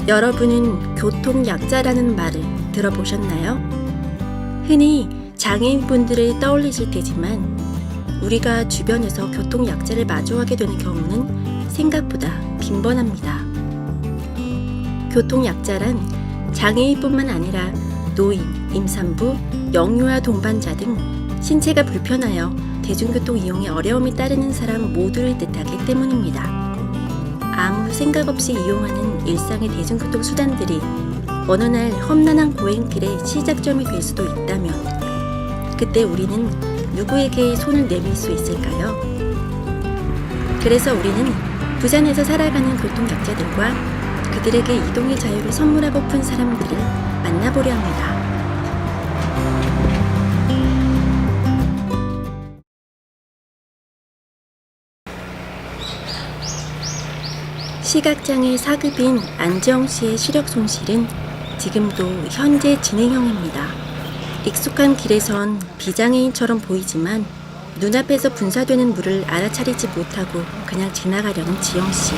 여러분은 교통약자라는 말을 들어보셨나요? 흔히 장애인분들을 떠올리실 테지만 우리가 주변에서 교통약자를 마주하게 되는 경우는 생각보다 빈번합니다. 교통약자란 장애인뿐만 아니라 노인, 임산부, 영유아 동반자 등 신체가 불편하여 대중교통 이용에 어려움이 따르는 사람 모두를 뜻하기 때문입니다. 아무 생각 없이 이용하는 일상의 대중교통 수단들이 어느 날 험난한 고행길의 시작점이 될 수도 있다면 그때 우리는 누구에게 손을 내밀 수 있을까요? 그래서 우리는 부산에서 살아가는 교통약자들과 그들에게 이동의 자유를 선물하고픈 사람들을 만나보려 합니다. 시각장애 4급인 안지영 씨의 시력 손실은 지금도 현재 진행형입니다. 익숙한 길에선 비장애인처럼 보이지만 눈앞에서 분사되는 물을 알아차리지 못하고 그냥 지나가려는 지영 씨.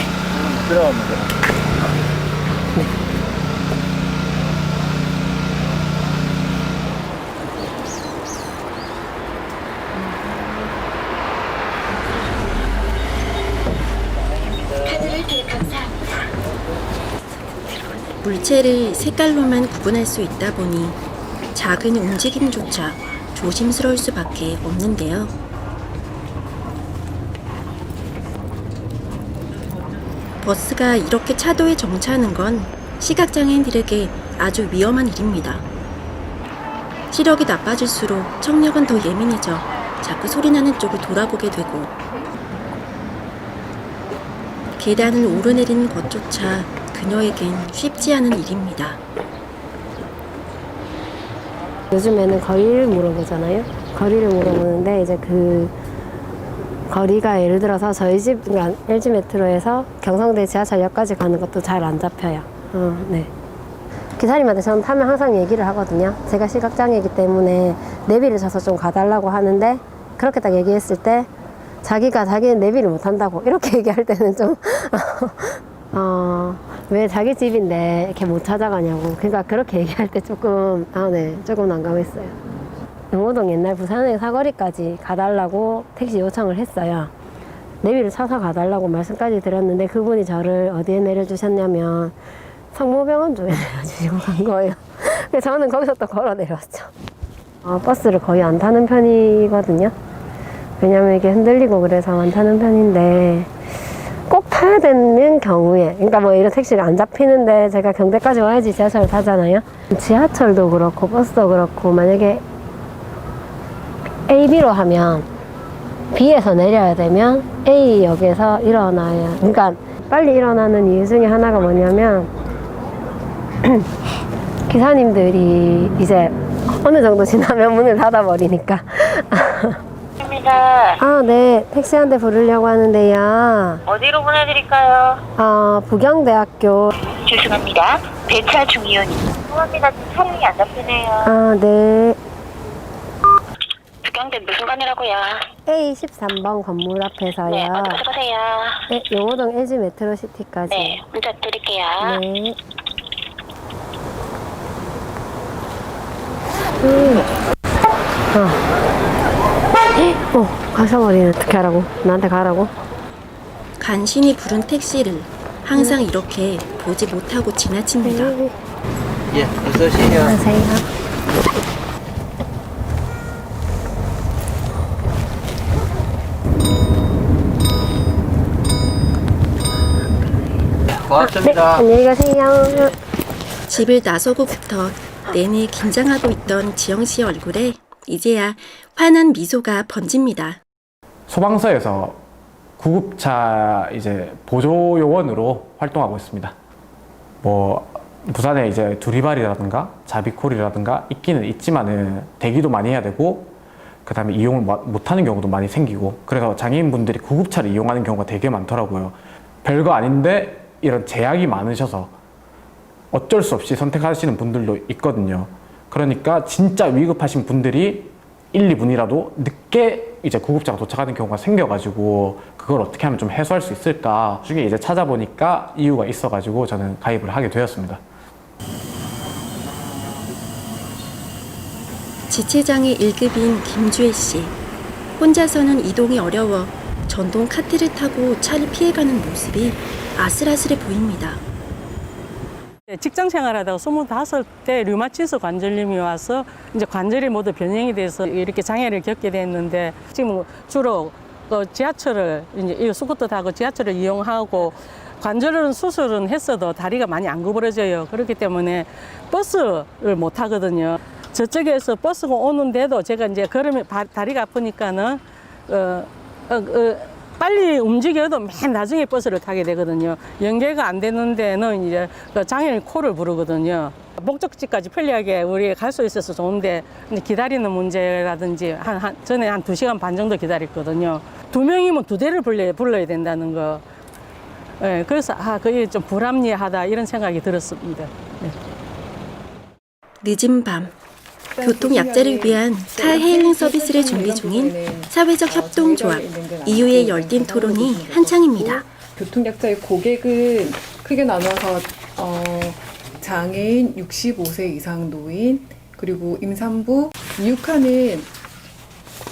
들어갑니다. 물체를 색깔로만 구분할 수 있다 보니 작은 움직임조차 조심스러울 수밖에 없는데요. 버스가 이렇게 차도에 정차하는 건 시각장애인들에게 아주 위험한 일입니다. 시력이 나빠질수록 청력은 더 예민해져 자꾸 소리나는 쪽을 돌아보게 되고 계단을 오르내리는 것조차 그녀에겐 쉽지 않은 일입니다. 요즘에는 거리를 물어보잖아요. 거리를 물어보는데 이제 그 거리가 예를 들어서 저희 집, 그러니까 LG 메트로에서 경성대 지하철역까지 가는 것도 잘 안 잡혀요. 네. 기사님한테 저는 타면 항상 얘기를 하거든요. 제가 시각장애이기 때문에 내비를 쳐서 좀 가달라고 하는데 그렇게 딱 얘기했을 때 자기는 내비를 못 한다고 이렇게 얘기할 때는 좀 왜 자기 집인데 이렇게 못 찾아가냐고. 그러니까 그렇게 얘기할 때 조금 조금 난감했어요. 용호동 옛날 부산행 사거리까지 가달라고 택시 요청을 했어요. 내비를 쳐서 가달라고 말씀까지 드렸는데 그분이 저를 어디에 내려주셨냐면 성모병원 쪽에 내려주시고 간 거예요. 그래서 저는 거기서 또 걸어 내려왔죠. 버스를 거의 안 타는 편이거든요. 왜냐면 이게 흔들리고 그래서 안 타는 편인데 꼭 타야 되는 경우에, 그러니까 뭐 이런 택시를 안 잡히는데 제가 경대까지 와야지 지하철을 타잖아요. 지하철도 그렇고 버스도 그렇고 만약에 A, B로 하면 B에서 내려야 되면 A역에서 일어나야, 그러니까 빨리 일어나는 이유 중에 하나가 뭐냐면 기사님들이 이제 어느 정도 지나면 문을 닫아버리니까 네. 택시 한 대 부르려고 하는데요. 어디로 보내드릴까요? 부경대학교. 죄송합니다. 배차 중이요. 죄송합니다. 지금 차량이 안 잡히네요. 네. 부경대 무슨 관이라고요? A13번 건물 앞에서요. 네, 어디서 가세요? 네, 용호동 LG 메트로시티까지. 네, 문자 드릴게요. 네. 가셔버리네. 어떻게 하라고? 나한테 가라고? 간신히 부른 택시를 항상 이렇게 보지 못하고 지나칩니다. 예, 어서 오세요. 안녕하세요. 고맙습니다. 안녕히 가세요. 집을 나서고부터 내내 긴장하고 있던 지영 씨의 얼굴에 이제야 환한 미소가 번집니다. 소방서에서 구급차 이제 보조 요원으로 활동하고 있습니다. 뭐 부산에 이제 두리발이라든가 자비콜이라든가 있기는 있지만은 대기도 많이 해야 되고 그 다음에 이용을 못하는 경우도 많이 생기고 그래서 장애인분들이 구급차를 이용하는 경우가 되게 많더라고요. 별거 아닌데 이런 제약이 많으셔서 어쩔 수 없이 선택하시는 분들도 있거든요. 그러니까 진짜 위급하신 분들이 1, 2분이라도 늦게 이제 구급차가 도착하는 경우가 생겨가지고 그걸 어떻게 하면 좀 해소할 수 있을까 중에 이제 찾아보니까 이유가 있어가지고 저는 가입을 하게 되었습니다. 지체장애 1급인 김주혜 씨. 혼자서는 이동이 어려워 전동 카트를 타고 차를 피해가는 모습이 아슬아슬해 보입니다. 직장 생활하다가 25대 류마티스 관절염이 와서 이제 관절이 모두 변형이 돼서 이렇게 장애를 겪게 됐는데 지금 주로 지하철을 이제 이 스쿠터 타고 지하철을 이용하고 관절은 수술은 했어도 다리가 많이 안 구부러져요. 그렇기 때문에 버스를 못 타거든요. 저쪽에서 버스가 오는데도 제가 이제 걸으면 다리가 아프니까는 빨리 움직여도 맨 나중에 버스를 타게 되거든요. 연계가 안 되는 데는 이제 장애인 콜을 부르거든요. 목적지까지 편리하게 우리 갈 수 있어서 좋은데 기다리는 문제라든지 전에 한 2시간 반 정도 기다렸거든요. 2명이면 2대를 불러야 된다는 거. 네, 그래서 그게 좀 불합리하다 이런 생각이 들었습니다. 네. 늦은 밤 교통 약자를 위한 카 헤일링 서비스를 준비 중인 사회적 협동조합 이유의 열띤 토론이 한창입니다. 교통약자의 고객은 크게 나눠서 장애인, 65세 이상 노인, 그리고 임산부, 이유카는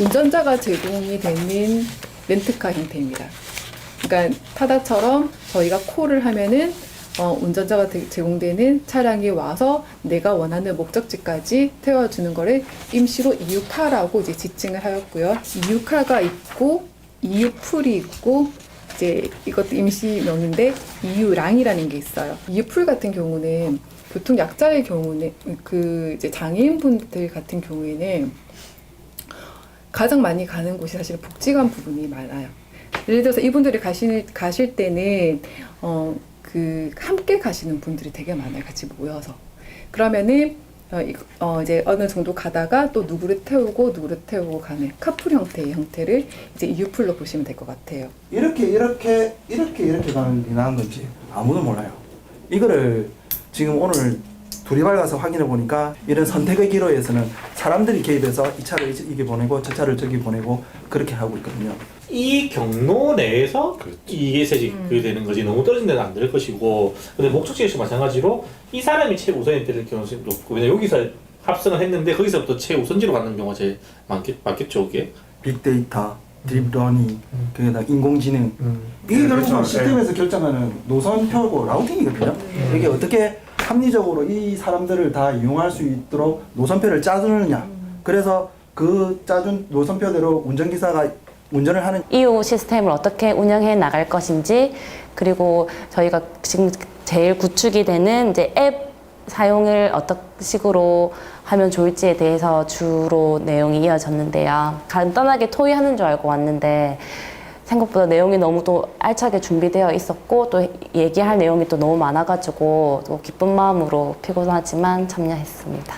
운전자가 제공이 되는 렌트카 형태입니다. 그러니까 타다처럼 저희가 콜을 하면은 운전자가 제공되는 차량이 와서 내가 원하는 목적지까지 태워주는 거를 임시로 이유카라고 이제 지칭을 하였고요. 이유카가 있고 이유풀이 있고 이제 이것도 임시명인데 이유랑이라는 게 있어요. 이유풀 같은 경우는 교통 약자의 경우는 그 이제 장애인분들 같은 경우에는 가장 많이 가는 곳이 사실 복지관 부분이 많아요. 예를 들어서 이분들이 가실 때는 함께 가시는 분들이 되게 많아요. 같이 모여서. 그러면은 이제 어느 정도 가다가 또 누구를 태우고 가는 카풀 형태를 이제 이유풀로 보시면 될 것 같아요. 이렇게 가는 게 나은 건지 아무도 몰라요. 이거를 지금 오늘 두리발 가서 확인해 보니까 이런 선택의 기로에서는 사람들이 개입해서 이 차를 이게 보내고 저 차를 저기 보내고 그렇게 하고 있거든요. 이 경로 내에서 이게 세직이 되는 거지 너무 떨어진 데는 안 될 것이고 근데 목적지에서 마찬가지로 이 사람이 최우선이 될 경우는 높고 왜냐면 여기서 합성을 했는데 거기서부터 최우선지로 가는 경우가 제일 맞겠죠 이게? 빅데이터, 딥러닝, 그게다 인공지능 이게 결국 시스템에서 결정하는 노선표고 라우팅이거든요. 이게 어떻게 합리적으로 이 사람들을 다 이용할 수 있도록 노선표를 짜주느냐. 그래서 그 짜준 노선표대로 운전기사가 운전을 하는 이용 시스템을 어떻게 운영해 나갈 것인지 그리고 저희가 지금 제일 구축이 되는 이제 앱 사용을 어떤 식으로 하면 좋을지에 대해서 주로 내용이 이어졌는데요. 간단하게 토의하는 줄 알고 왔는데 생각보다 내용이 너무 또 알차게 준비되어 있었고 또 얘기할 내용이 또 너무 많아가지고 또 기쁜 마음으로 피곤하지만 참여했습니다.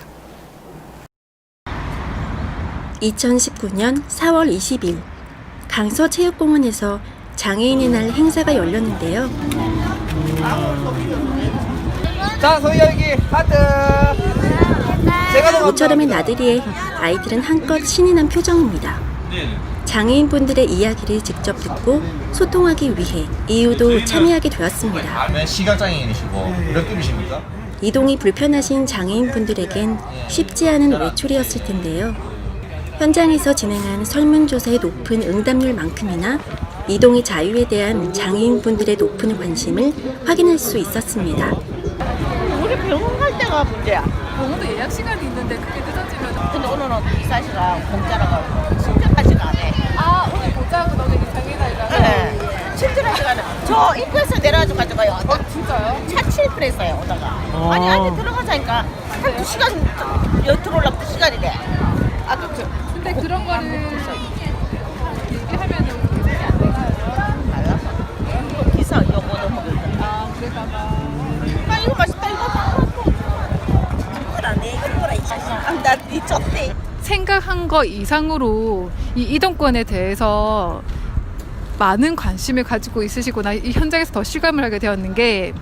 2019년 4월 20일 강서체육공원에서 장애인의 날 행사가 열렸는데요. 자, 소희 여기 하트. 모처럼의 나들이에 아이들은 한껏 신이 난 표정입니다. 장애인분들의 이야기를 직접 듣고 소통하기 위해 이유도 참여하게 되었습니다. 시각장애인이시고 몇 급이십니까? 이동이 불편하신 장애인분들에겐 쉽지 않은 외출이었을 텐데요. 현장에서 진행한 설문조사의 높은 응답률만큼이나 이동의 자유에 대한 장애인분들의 높은 관심을 확인할 수 있었습니다. 우리 병원 갈 때가 문제야. 병원도 예약 시간이 있는데 그게 늦어지면 근데 오늘은 이사시가 공짜라고 심지어까지는 안 해. 오늘 공짜고 너네 장애인이라서 네. 심지어까지는 저 입구에서 내려가지고 가져가요. 진짜요? 차 칠플했어요 오다가. 아니 안에 들어가자니까 한 2시간 여기 들어오려면 2시간이 돼. 근데 그런 거를 얘기하면은 안 되나요? 기사 요거도 먹을 거. 그럴까봐. 이거 맛있다 이거. 나 좋대. 생각한 거 이상으로 이 이동권에 대해서 많은 관심을 가지고 있으시구나. 이 현장에서 더 실감을 하게 되었는 게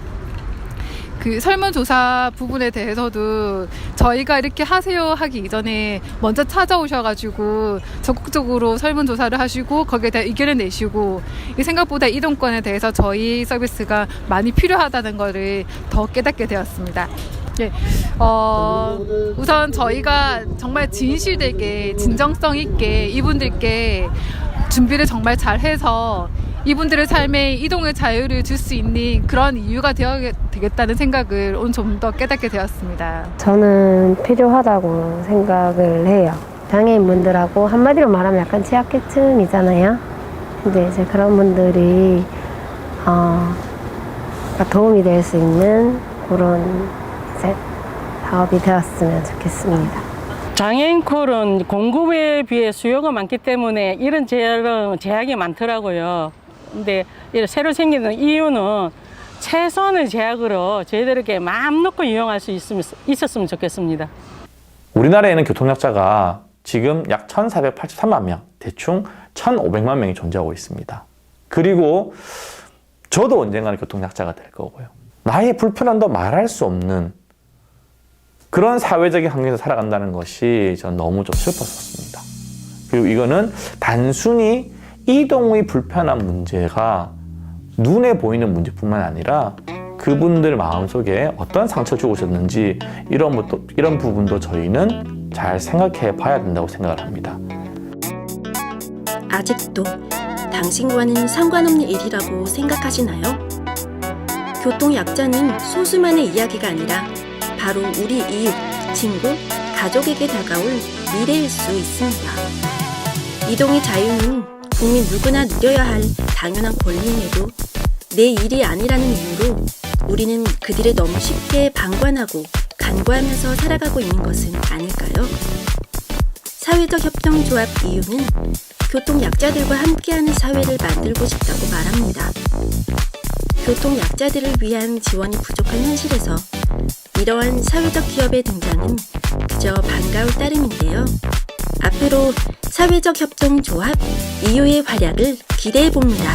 그 설문조사 부분에 대해서도 저희가 이렇게 하세요 하기 이전에 먼저 찾아오셔가지고 적극적으로 설문조사를 하시고 거기에 대한 의견을 내시고 이 생각보다 이동권에 대해서 저희 서비스가 많이 필요하다는 것을 더 깨닫게 되었습니다. 예, 우선 저희가 정말 진실되게 진정성 있게 이분들께 준비를 정말 잘 해서 이분들의 삶에 이동의 자유를 줄 수 있는 그런 이유가 되어야 되겠다는 생각을 오늘 좀 더 깨닫게 되었습니다. 저는 필요하다고 생각을 해요. 장애인분들하고 한마디로 말하면 약간 취약계층이잖아요. 근데 이제 그런 분들이 도움이 될 수 있는 그런 이제 사업이 되었으면 좋겠습니다. 장애인 콜은 공급에 비해 수요가 많기 때문에 이런 제약이 많더라고요. 근데 새로 생기는 이유는 최소한의 제약으로 저희들에게 마음 놓고 이용할 수 있었으면 좋겠습니다. 우리나라에는 교통약자가 지금 약 1,483만 명, 대충 1,500만 명이 존재하고 있습니다. 그리고 저도 언젠가는 교통약자가 될 거고요. 나의 불편함도 말할 수 없는 그런 사회적인 환경에서 살아간다는 것이 전 너무 좀 슬펐었습니다. 그리고 이거는 단순히 이동의 불편한 문제가 눈에 보이는 문제뿐만 아니라 그분들 마음속에 어떤 상처를 주고 오셨는지 이런 부분도 저희는 잘 생각해 봐야 된다고 생각을 합니다. 아직도 당신과는 상관없는 일이라고 생각하시나요? 교통약자는 소수만의 이야기가 아니라 바로 우리 이웃, 친구, 가족에게 다가올 미래일 수 있습니다. 이동의 자유는 국민 누구나 누려야 할 당연한 권리임에도 내 일이 아니라는 이유로 우리는 그들을 너무 쉽게 방관하고 간과하면서 살아가고 있는 것은 아닐까요? 사회적 협동조합 이유는 교통약자들과 함께하는 사회를 만들고 싶다고 말합니다. 교통약자들을 위한 지원이 부족한 현실에서 이러한 사회적 기업의 등장은 그저 반가울 따름인데요. 앞으로 사회적 협동조합 이유의 활약을 기대해봅니다.